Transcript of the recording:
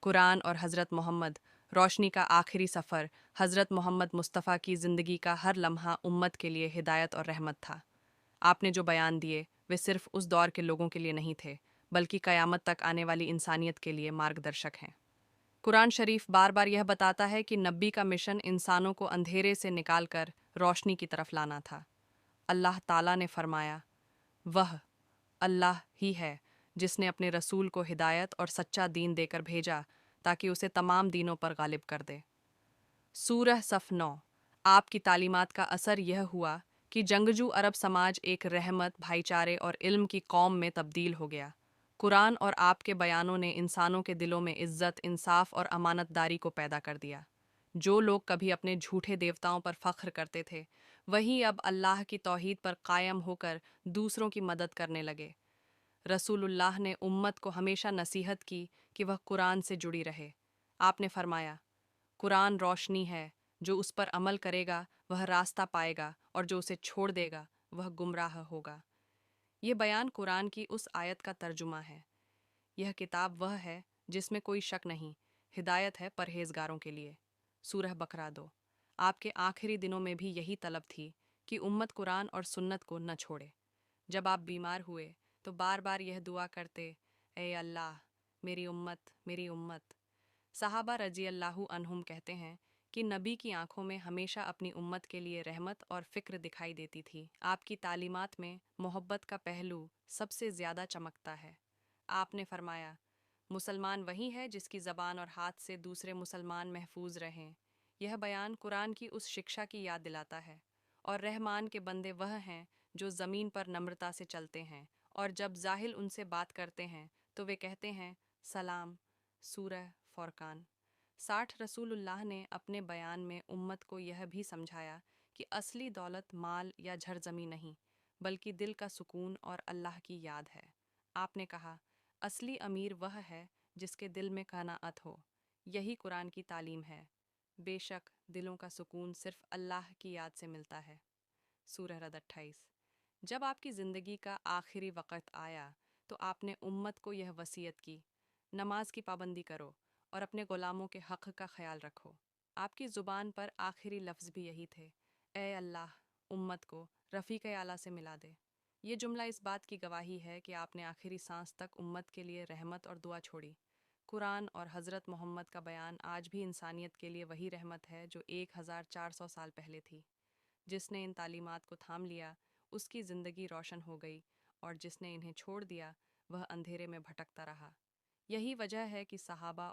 कुरान और हज़रत मोहम्मद, रोशनी का आखिरी सफ़र। हज़रत मोहम्मद मुस्तफ़ा की ज़िंदगी का हर लम्हा उम्मत के लिए हिदायत और रहमत था। आपने जो बयान दिए वे सिर्फ़ उस दौर के लोगों के लिए नहीं थे, बल्कि क़यामत तक आने वाली इंसानियत के लिए मार्गदर्शक हैं। कुरान शरीफ बार बार यह बताता है कि नबी का मिशन इंसानों को अंधेरे से निकालकर रोशनी की तरफ लाना था। अल्लाह ताला ने फरमाया, वह अल्लाह ही है जिसने अपने रसूल को हिदायत और सच्चा दीन देकर भेजा ताकि उसे तमाम दीनों पर गालिब कर दे। सूरह सफ़ 9। आपकी तालीमात का असर यह हुआ कि जंगजू अरब समाज एक रहमत, भाईचारे और इल्म की कौम में तब्दील हो गया। कुरान और आपके बयानों ने इंसानों के दिलों में इज्जत, इंसाफ और अमानतदारी को पैदा कर दिया। जो लोग कभी अपने झूठे देवताओं पर फख्र करते थे, वही अब अल्लाह की तौहीद पर कायम होकर दूसरों की मदद करने लगे। रसूलुल्लाह ने उम्मत को हमेशा नसीहत की कि वह कुरान से जुड़ी रहे। आपने फरमाया, कुरान रोशनी है, जो उस पर अमल करेगा वह रास्ता पाएगा और जो उसे छोड़ देगा वह गुमराह होगा। ये बयान कुरान की उस आयत का तर्जुमा है। यह किताब वह है जिसमें कोई शक नहीं, हिदायत है परहेजगारों के लिए। सूरह बकरा 2। आपके आखिरी दिनों में भी यही तलब थी कि उम्मत कुरान और सुन्नत को न छोड़े। जब आप बीमार हुए तो बार बार यह दुआ करते, ए अल्लाह, मेरी उम्मत, मेरी उम्मत। सहाबा रजी अल्लाहु अन्हुम कहते हैं कि नबी की आंखों में हमेशा अपनी उम्मत के लिए रहमत और फ़िक्र दिखाई देती थी। आपकी तालीमात में मोहब्बत का पहलू सबसे ज़्यादा चमकता है। आपने फरमाया, मुसलमान वही है जिसकी ज़बान और हाथ से दूसरे मुसलमान महफूज रहें। यह बयान कुरान की उस शिक्षा की याद दिलाता है। और रहमान के बंदे वह हैं जो ज़मीन पर नम्रता से चलते हैं, और जब जाहिल उनसे बात करते हैं तो वे कहते हैं सलाम। सूरह फ़ुरक़ान 60। रसूलुल्लाह ने अपने बयान में उम्मत को यह भी समझाया कि असली दौलत माल या झरजमी नहीं, बल्कि दिल का सुकून और अल्लाह की याद है। आपने कहा, असली अमीर वह है जिसके दिल में कनाअत हो। यही कुरान की तालीम है। बेशक दिलों का सुकून सिर्फ अल्लाह की याद से मिलता है। सूरह रद 28। जब आपकी ज़िंदगी का आखिरी वक़्त आया तो आपने उम्मत को यह वसीयत की, नमाज की पाबंदी करो और अपने ग़ुलामों के हक़ का ख्याल रखो। आपकी ज़ुबान पर आखिरी लफ्ज़ भी यही थे, ए अल्लाह, उम्मत को रफ़ीक़ आला से मिला दे। ये जुमला इस बात की गवाही है कि आपने आखिरी सांस तक उम्मत के लिए रहमत और दुआ छोड़ी। कुरान और हज़रत मोहम्मद का बयान आज भी इंसानियत के लिए वही रहमत है जो 1400 साल पहले थी। जिसने इन तालीमात को थाम लिया उसकी ज़िंदगी रोशन हो गई, और जिसने इन्हें छोड़ दिया वह अंधेरे में भटकता रहा। यही वजह है कि सहाबा